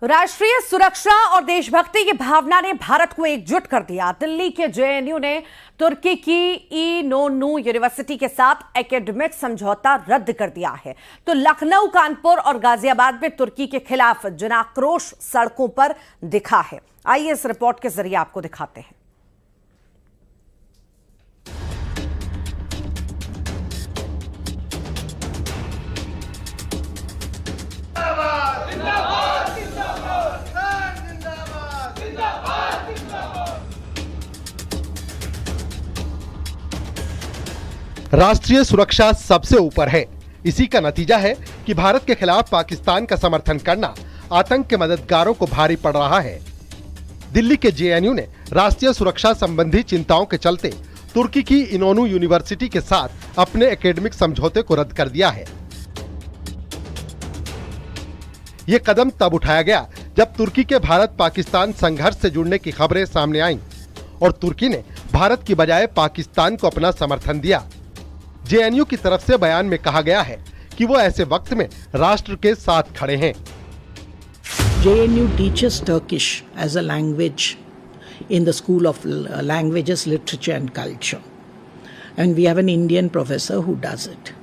राष्ट्रीय सुरक्षा और देशभक्ति की भावना ने भारत को एकजुट कर दिया। दिल्ली के जेएनयू ने तुर्की की इनोनू यूनिवर्सिटी के साथ एकेडमिक समझौता रद्द कर दिया है। तो लखनऊ, कानपुर और गाजियाबाद में तुर्की के खिलाफ जनाक्रोश सड़कों पर दिखा है। आइए इस रिपोर्ट के जरिए आपको दिखाते हैं। राष्ट्रीय सुरक्षा सबसे ऊपर है। इसी का नतीजा है कि भारत के खिलाफ पाकिस्तान का समर्थन करना आतंक के मददगारों को भारी पड़ रहा है। दिल्ली के जेएनयू ने राष्ट्रीय सुरक्षा संबंधी चिंताओं के चलते तुर्की की इनोनू यूनिवर्सिटी के साथ अपने एकेडमिक समझौते को रद्द कर दिया है। ये कदम तब उठाया गया जब तुर्की के भारत पाकिस्तान संघर्ष से जुड़ने की खबरें सामने आईं और तुर्की ने भारत की बजाय पाकिस्तान को अपना समर्थन दिया। जेएनयू की तरफ से बयान में कहा गया है कि वो ऐसे वक्त में राष्ट्र के साथ खड़े हैं। JNU teaches Turkish as a language in the School of Languages, Literature and Culture. And we have an Indian professor who does it.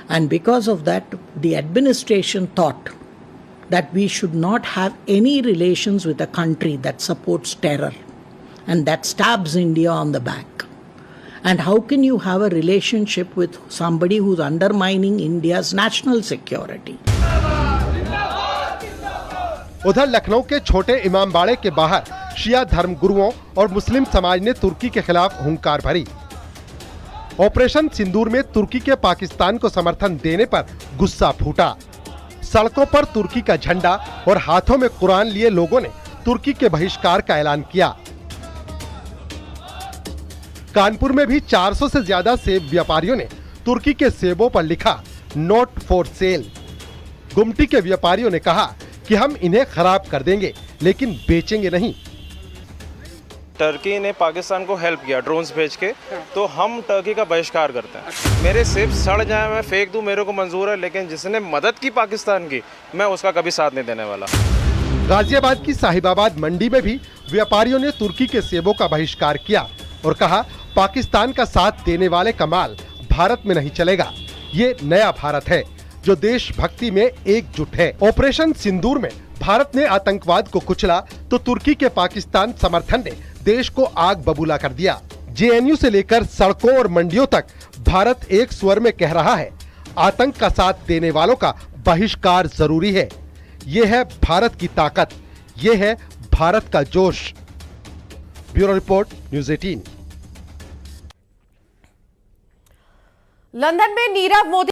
And because of that, the administration thought that we should not have any relations with a country that supports terror and that stabs India on the back. And how can you have a relationship with somebody who's undermining India's national security? उधर लखनऊ के छोटे इमामबाड़े के बाहर शिया धर्मगुरुओं और मुस्लिम समाज ने तुर्की के खिलाफ हुंकार भरी। ऑपरेशन सिंदूर में तुर्की के पाकिस्तान को समर्थन देने पर गुस्सा फूटा। सड़कों पर तुर्की का झंडा और हाथों में कुरान लिए लोगों ने तुर्की के बहिष्कार का ऐलान किया। कानपुर में भी 400 से ज्यादा सेब व्यापारियों ने तुर्की के सेबों पर लिखा नॉट फॉर सेल। गुमटी के व्यापारियों ने कहा कि हम इन्हें खराब कर देंगे लेकिन बेचेंगे नहीं। टर्की ने पाकिस्तान को हेल्प किया ड्रोन्स भेज के, तो हम टर्की का बहिष्कार करते हैं। मेरे सेब सड़ जाए मैं फेंक दूं, मेरे को मंजूर है, लेकिन जिसने मदद की पाकिस्तान की, मैं उसका कभी साथ नहीं देने वाला। गाजियाबाद की साहिबाबाद मंडी में भी व्यापारियों ने तुर्की के सेबों का बहिष्कार किया और कहा पाकिस्तान का साथ देने वाले का माल भारत में नहीं चलेगा। ये नया भारत है जो देशभक्ति में एकजुट है। ऑपरेशन सिंदूर में भारत ने आतंकवाद को कुचला तो तुर्की के पाकिस्तान समर्थन ने देश को आग बबूला कर दिया। जेएनयू से लेकर सड़कों और मंडियों तक भारत एक स्वर में कह रहा है आतंक का साथ देने वालों का बहिष्कार जरूरी है। ये है भारत की ताकत, ये है भारत का जोश। Bureau report, news 18। लंदन में नीरव मोदी